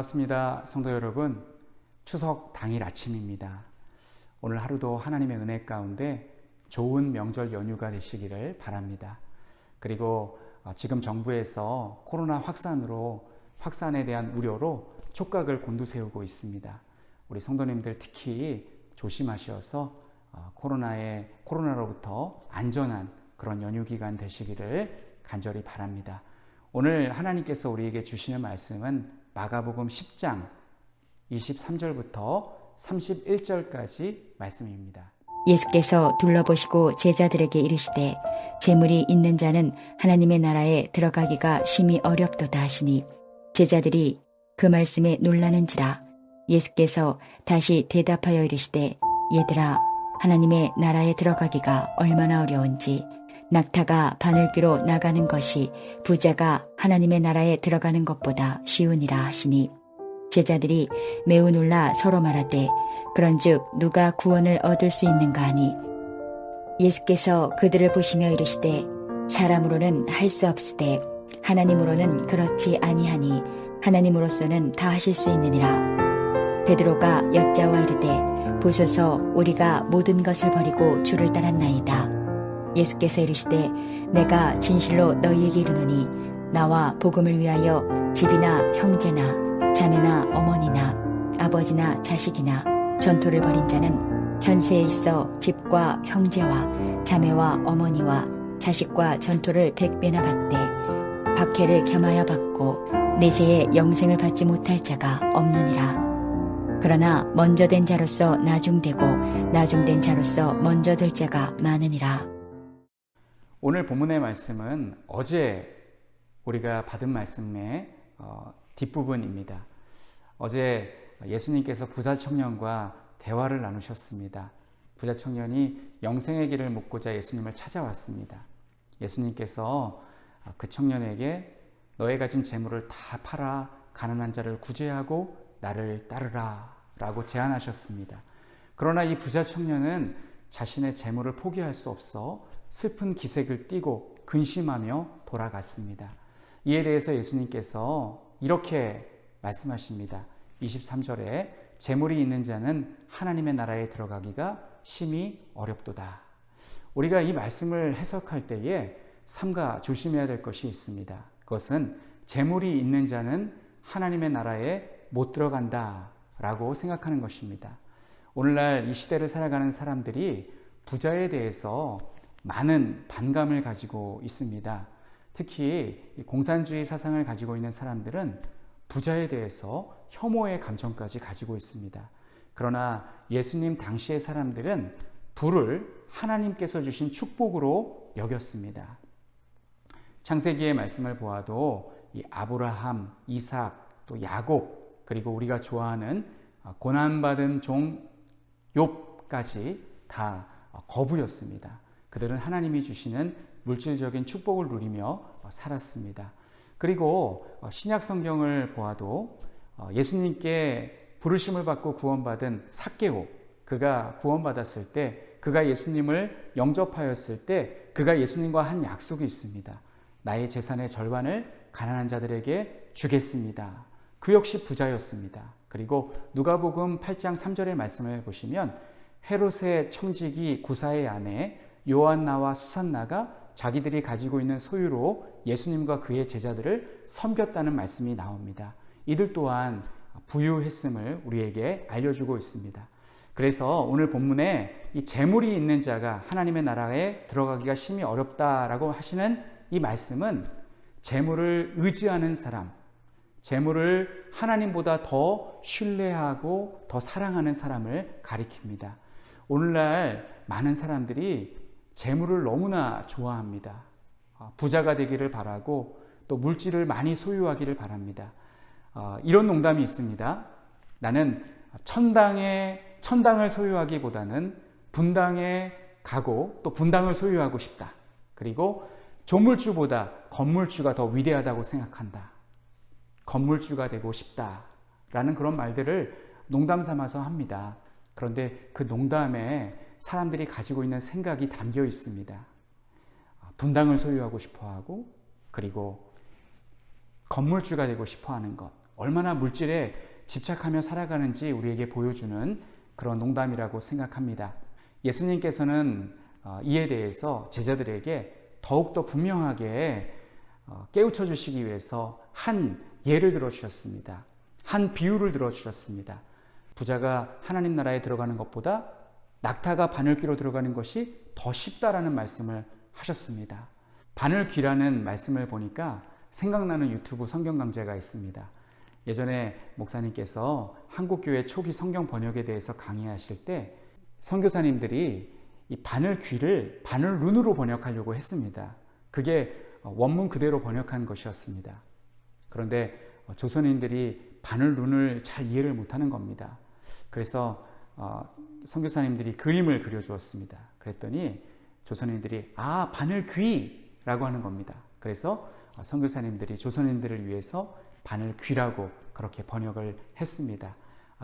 반갑습니다. 성도 여러분, 추석 당일 아침입니다. 오늘 하루도 하나님의 은혜 가운데 좋은 명절 연휴가 되시기를 바랍니다. 그리고 지금 정부에서 코로나 확산에 대한 우려로 촉각을 곤두세우고 있습니다. 우리 성도님들 특히 조심하셔서 코로나로부터 안전한 그런 연휴 기간 되시기를 간절히 바랍니다. 오늘 하나님께서 우리에게 주시는 말씀은 마가복음 10장 23절부터 31절까지 말씀입니다. 예수께서 둘러보시고 제자들에게 이르시되 재물이 있는 자는 하나님의 나라에 들어가기가 심히 어렵도다 하시니 제자들이 그 말씀에 놀라는지라. 예수께서 다시 대답하여 이르시되 얘들아, 하나님의 나라에 들어가기가 얼마나 어려운지 낙타가 바늘귀로 나가는 것이 부자가 하나님의 나라에 들어가는 것보다 쉬우니라 하시니 제자들이 매우 놀라 서로 말하되 그런즉 누가 구원을 얻을 수 있는가 하니 예수께서 그들을 보시며 이르시되 사람으로는 할 수 없으되 하나님으로는 그렇지 아니하니 하나님으로서는 다 하실 수 있느니라. 베드로가 여짜와 이르되 보소서, 우리가 모든 것을 버리고 주를 따랐나이다. 예수께서 이르시되 내가 진실로 너희에게 이르노니 나와 복음을 위하여 집이나 형제나 자매나 어머니나 아버지나 자식이나 전토를 벌인 자는 현세에 있어 집과 형제와 자매와 어머니와 자식과 전토를 100배나 받되 박해를 겸하여 받고 내세에 영생을 받지 못할 자가 없느니라. 그러나 먼저 된 자로서 나중되고 나중된 자로서 먼저 될 자가 많으니라. 오늘 본문의 말씀은 어제 우리가 받은 말씀의 뒷부분입니다. 어제 예수님께서 부자 청년과 대화를 나누셨습니다. 부자 청년이 영생의 길을 묻고자 예수님을 찾아왔습니다. 예수님께서 그 청년에게 너의 가진 재물을 다 팔아 가난한 자를 구제하고 나를 따르라 라고 제안하셨습니다. 그러나 이 부자 청년은 자신의 재물을 포기할 수 없어 슬픈 기색을 띠고 근심하며 돌아갔습니다. 이에 대해서 예수님께서 이렇게 말씀하십니다. 23절에 재물이 있는 자는 하나님의 나라에 들어가기가 심히 어렵도다. 우리가 이 말씀을 해석할 때에 삼가 조심해야 될 것이 있습니다. 그것은 재물이 있는 자는 하나님의 나라에 못 들어간다 라고 생각하는 것입니다. 오늘날 이 시대를 살아가는 사람들이 부자에 대해서 많은 반감을 가지고 있습니다. 특히 공산주의 사상을 가지고 있는 사람들은 부자에 대해서 혐오의 감정까지 가지고 있습니다. 그러나 예수님 당시의 사람들은 부를 하나님께서 주신 축복으로 여겼습니다. 창세기의 말씀을 보아도 이 아브라함, 이삭, 또 야곱, 그리고 우리가 좋아하는 고난받은 종 욥까지 다 거부였습니다. 그들은 하나님이 주시는 물질적인 축복을 누리며 살았습니다. 그리고 신약 성경을 보아도 예수님께 부르심을 받고 구원받은 삭개오, 그가 구원받았을 때, 그가 예수님을 영접하였을 때 그가 예수님과 한 약속이 있습니다. 나의 재산의 절반을 가난한 자들에게 주겠습니다. 그 역시 부자였습니다. 그리고 누가복음 8장 3절의 말씀을 보시면 헤롯의 청지기 구사의 아내 요한나와 수산나가 자기들이 가지고 있는 소유로 예수님과 그의 제자들을 섬겼다는 말씀이 나옵니다. 이들 또한 부유했음을 우리에게 알려주고 있습니다. 그래서 오늘 본문에 이 재물이 있는 자가 하나님의 나라에 들어가기가 심히 어렵다라고 하시는 이 말씀은 재물을 의지하는 사람, 재물을 하나님보다 더 신뢰하고 더 사랑하는 사람을 가리킵니다. 오늘날 많은 사람들이 재물을 너무나 좋아합니다. 부자가 되기를 바라고 또 물질을 많이 소유하기를 바랍니다. 이런 농담이 있습니다. 나는 천당을 소유하기보다는 분당에 가고 또 분당을 소유하고 싶다. 그리고 조물주보다 건물주가 더 위대하다고 생각한다. 건물주가 되고 싶다라는 그런 말들을 농담 삼아서 합니다. 그런데 그 농담에 사람들이 가지고 있는 생각이 담겨 있습니다. 분당을 소유하고 싶어하고 그리고 건물주가 되고 싶어하는 것, 얼마나 물질에 집착하며 살아가는지 우리에게 보여주는 그런 농담이라고 생각합니다. 예수님께서는 이에 대해서 제자들에게 더욱더 분명하게 깨우쳐 주시기 위해서 한 예를 들어주셨습니다. 한 비유를 들어주셨습니다. 부자가 하나님 나라에 들어가는 것보다 낙타가 바늘귀로 들어가는 것이 더 쉽다라는 말씀을 하셨습니다. 바늘귀라는 말씀을 보니까 생각나는 유튜브 성경 강좌가 있습니다. 예전에 목사님께서 한국교회 초기 성경 번역에 대해서 강의하실 때 선교사님들이 이 바늘귀를 바늘눈으로 번역하려고 했습니다. 그게 원문 그대로 번역한 것이었습니다. 그런데 조선인들이 바늘눈을 잘 이해를 못하는 겁니다. 그래서 선교사님들이 그림을 그려주었습니다. 그랬더니 조선인들이 바늘귀라고 하는 겁니다. 그래서 선교사님들이 조선인들을 위해서 바늘귀라고 그렇게 번역을 했습니다.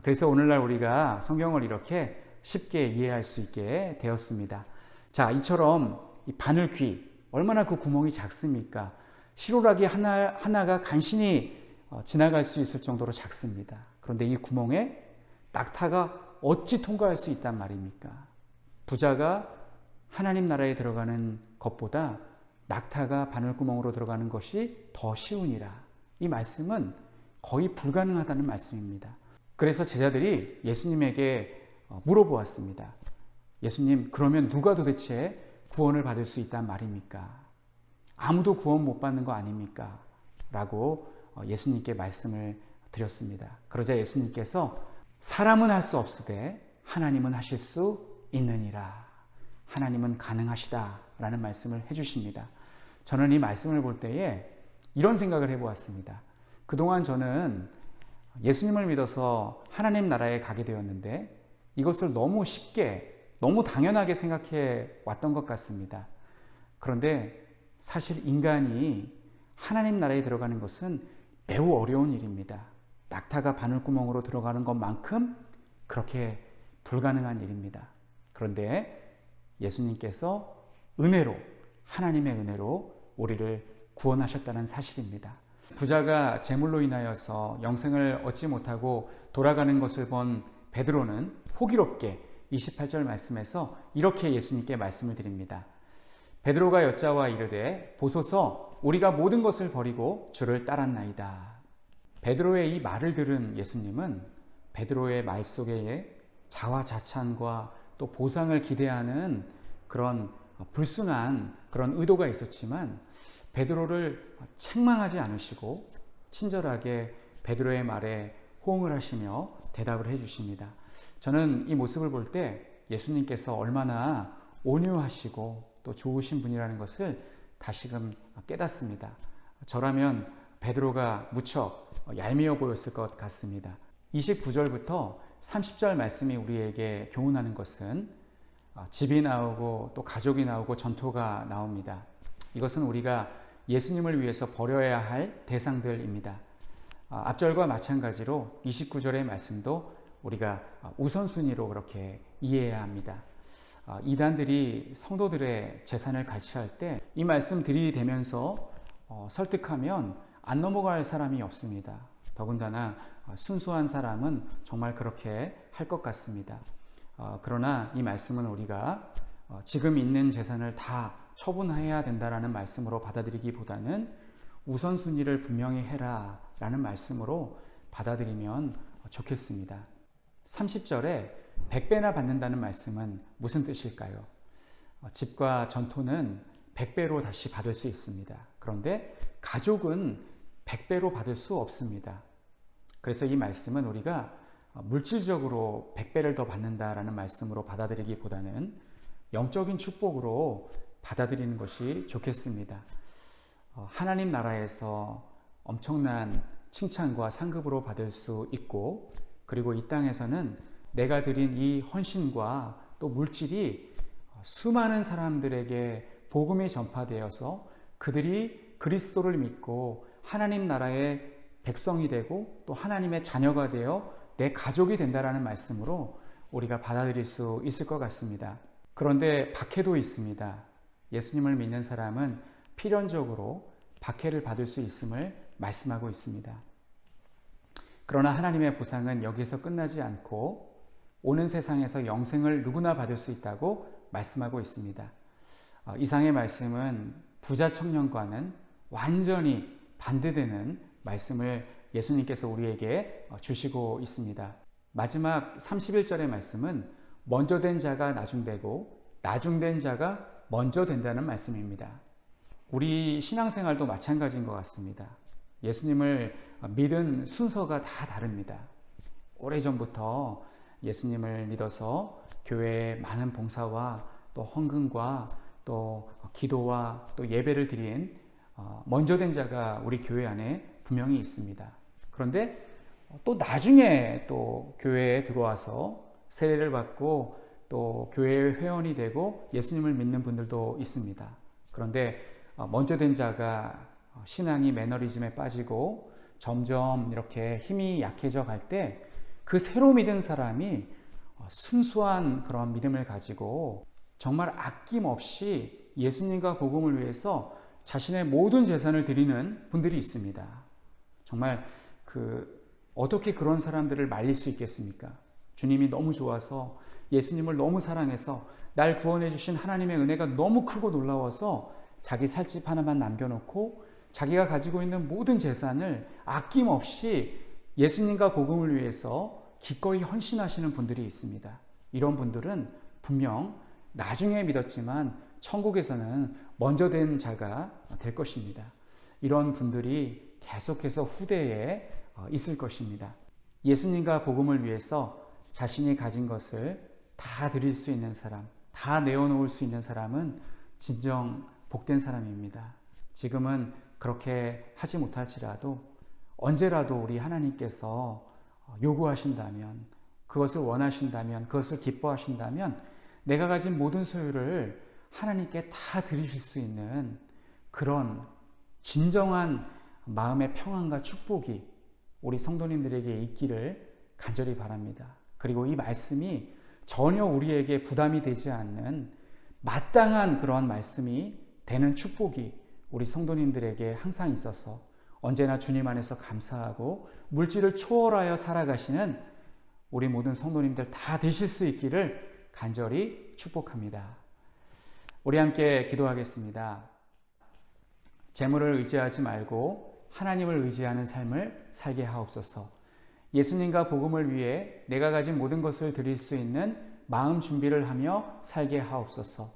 그래서 오늘날 우리가 성경을 이렇게 쉽게 이해할 수 있게 되었습니다. 자, 이처럼 이 바늘귀 얼마나 그 구멍이 작습니까? 시로라기 하나가 간신히 지나갈 수 있을 정도로 작습니다. 그런데 이 구멍에 낙타가 어찌 통과할 수 있단 말입니까? 부자가 하나님 나라에 들어가는 것보다 낙타가 바늘구멍으로 들어가는 것이 더 쉬우니라. 이 말씀은 거의 불가능하다는 말씀입니다. 그래서 제자들이 예수님에게 물어보았습니다. 예수님, 그러면 누가 도대체 구원을 받을 수 있단 말입니까? 아무도 구원 못 받는 거 아닙니까? 라고 예수님께 말씀을 드렸습니다. 그러자 예수님께서 사람은 할 수 없으되 하나님은 하실 수 있느니라. 하나님은 가능하시다 라는 말씀을 해주십니다. 저는 이 말씀을 볼 때에 이런 생각을 해보았습니다. 그동안 저는 예수님을 믿어서 하나님 나라에 가게 되었는데 이것을 너무 쉽게, 너무 당연하게 생각해 왔던 것 같습니다. 그런데 사실 인간이 하나님 나라에 들어가는 것은 매우 어려운 일입니다. 낙타가 바늘구멍으로 들어가는 것만큼 그렇게 불가능한 일입니다. 그런데 예수님께서 은혜로, 하나님의 은혜로 우리를 구원하셨다는 사실입니다. 부자가 재물로 인하여서 영생을 얻지 못하고 돌아가는 것을 본 베드로는 호기롭게 28절 말씀에서 이렇게 예수님께 말씀을 드립니다. 베드로가 여짜와 이르되 보소서 우리가 모든 것을 버리고 주를 따랐나이다. 베드로의 이 말을 들은 예수님은 베드로의 말 속에 자화자찬과 또 보상을 기대하는 그런 불순한 그런 의도가 있었지만 베드로를 책망하지 않으시고 친절하게 베드로의 말에 호응을 하시며 대답을 해주십니다. 저는 이 모습을 볼 때 예수님께서 얼마나 온유하시고 또 좋으신 분이라는 것을 다시금 깨닫습니다. 저라면 베드로가 무척 얄미워 보였을 것 같습니다. 29절부터 30절 말씀이 우리에게 교훈하는 것은 집이 나오고 또 가족이 나오고 전토가 나옵니다. 이것은 우리가 예수님을 위해서 버려야 할 대상들입니다. 앞절과 마찬가지로 29절의 말씀도 우리가 우선순위로 그렇게 이해해야 합니다. 이단들이 성도들의 재산을 갈취할 때 이 말씀 들이대면서 설득하면 안 넘어갈 사람이 없습니다. 더군다나 순수한 사람은 정말 그렇게 할 것 같습니다. 그러나 이 말씀은 우리가 지금 있는 재산을 다 처분해야 된다라는 말씀으로 받아들이기보다는 우선순위를 분명히 해라 라는 말씀으로 받아들이면 좋겠습니다. 30절에 100배나 받는다는 말씀은 무슨 뜻일까요? 집과 전토는 100배로 다시 받을 수 있습니다. 그런데 가족은 100배로 받을 수 없습니다. 그래서 이 말씀은 우리가 물질적으로 100배를 더 받는다라는 말씀으로 받아들이기보다는 영적인 축복으로 받아들이는 것이 좋겠습니다. 하나님 나라에서 엄청난 칭찬과 상급으로 받을 수 있고, 그리고 이 땅에서는 내가 드린 이 헌신과 또 물질이 수많은 사람들에게 복음이 전파되어서 그들이 그리스도를 믿고 하나님 나라의 백성이 되고 또 하나님의 자녀가 되어 내 가족이 된다라는 말씀으로 우리가 받아들일 수 있을 것 같습니다. 그런데 박해도 있습니다. 예수님을 믿는 사람은 필연적으로 박해를 받을 수 있음을 말씀하고 있습니다. 그러나 하나님의 보상은 여기에서 끝나지 않고 오는 세상에서 영생을 누구나 받을 수 있다고 말씀하고 있습니다. 이상의 말씀은 부자 청년과는 완전히 반대되는 말씀을 예수님께서 우리에게 주시고 있습니다. 마지막 31절의 말씀은 먼저 된 자가 나중되고 나중된 자가 먼저 된다는 말씀입니다. 우리 신앙생활도 마찬가지인 것 같습니다. 예수님을 믿은 순서가 다 다릅니다. 오래전부터 예수님을 믿어서 교회에 많은 봉사와 또 헌금과 또 기도와 또 예배를 드린 먼저 된 자가 우리 교회 안에 분명히 있습니다. 그런데 또 나중에 또 교회에 들어와서 세례를 받고 또 교회의 회원이 되고 예수님을 믿는 분들도 있습니다. 그런데 먼저 된 자가 신앙이 매너리즘에 빠지고 점점 이렇게 힘이 약해져 갈 때 그 새로 믿은 사람이 순수한 그런 믿음을 가지고 정말 아낌없이 예수님과 복음을 위해서 자신의 모든 재산을 드리는 분들이 있습니다. 정말 어떻게 그런 사람들을 말릴 수 있겠습니까? 주님이 너무 좋아서 예수님을 너무 사랑해서 날 구원해 주신 하나님의 은혜가 너무 크고 놀라워서 자기 살집 하나만 남겨놓고 자기가 가지고 있는 모든 재산을 아낌없이 예수님과 복음을 위해서 기꺼이 헌신하시는 분들이 있습니다. 이런 분들은 분명 나중에 믿었지만 천국에서는 먼저 된 자가 될 것입니다. 이런 분들이 계속해서 후대에 있을 것입니다. 예수님과 복음을 위해서 자신이 가진 것을 다 드릴 수 있는 사람, 다 내어놓을 수 있는 사람은 진정 복된 사람입니다. 지금은 그렇게 하지 못할지라도 언제라도 우리 하나님께서 요구하신다면, 그것을 원하신다면, 그것을 기뻐하신다면 내가 가진 모든 소유를 하나님께 다 드리실 수 있는 그런 진정한 마음의 평안과 축복이 우리 성도님들에게 있기를 간절히 바랍니다. 그리고 이 말씀이 전혀 우리에게 부담이 되지 않는 마땅한 그러한 말씀이 되는 축복이 우리 성도님들에게 항상 있어서 언제나 주님 안에서 감사하고 물질을 초월하여 살아가시는 우리 모든 성도님들 다 되실 수 있기를 간절히 축복합니다. 우리 함께 기도하겠습니다. 재물을 의지하지 말고 하나님을 의지하는 삶을 살게 하옵소서. 예수님과 복음을 위해 내가 가진 모든 것을 드릴 수 있는 마음 준비를 하며 살게 하옵소서.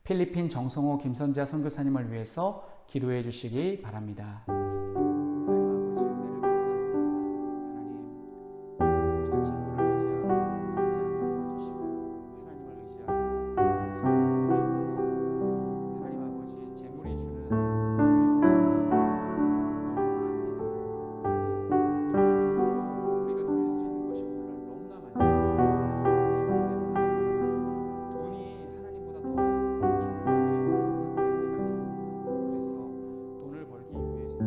필리핀 정성호 김선자 선교사님을 위해서 기도해 주시기 바랍니다. 돈을 벌기 위해서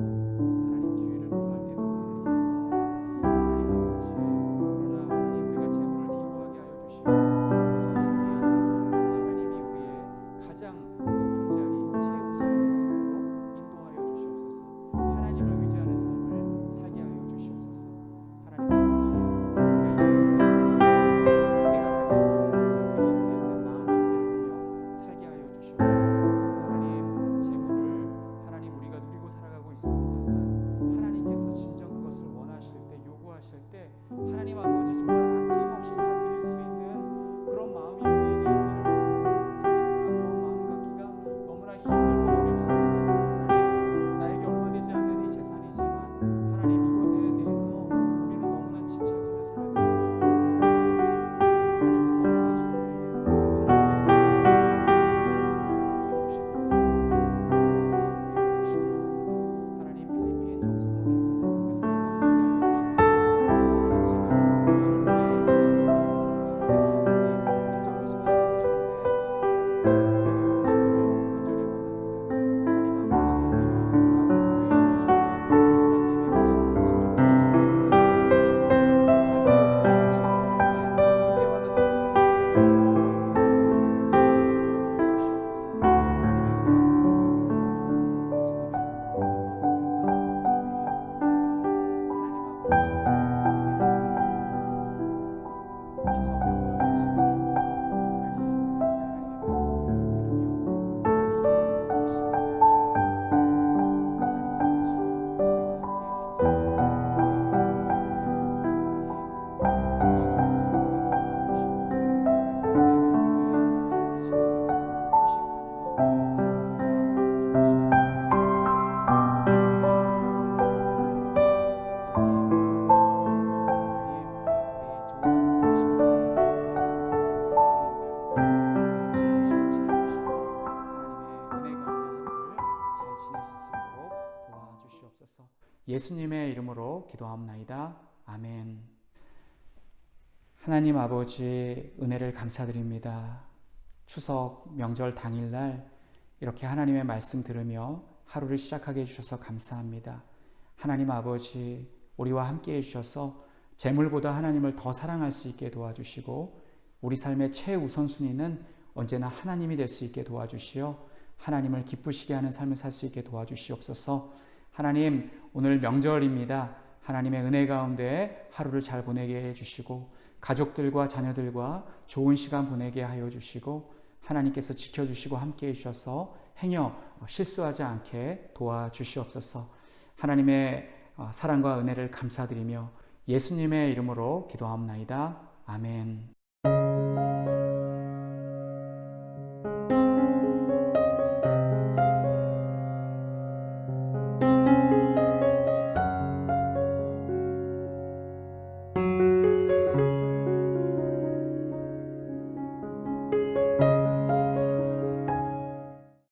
주시옵소서. 예수님의 이름으로 기도하옵나이다. 아멘. 하나님 아버지, 은혜를 감사드립니다. 추석 명절 당일날 이렇게 하나님의 말씀 들으며 하루를 시작하게 해주셔서 감사합니다. 하나님 아버지, 우리와 함께 해주셔서 재물보다 하나님을 더 사랑할 수 있게 도와주시고 우리 삶의 최우선순위는 언제나 하나님이 될 수 있게 도와주시어 하나님을 기쁘시게 하는 삶을 살 수 있게 도와주시옵소서. 하나님, 오늘 명절입니다. 하나님의 은혜 가운데 하루를 잘 보내게 해주시고 가족들과 자녀들과 좋은 시간 보내게 하여 주시고 하나님께서 지켜주시고 함께 해주셔서 행여 실수하지 않게 도와주시옵소서. 하나님의 사랑과 은혜를 감사드리며 예수님의 이름으로 기도하옵나이다. 아멘.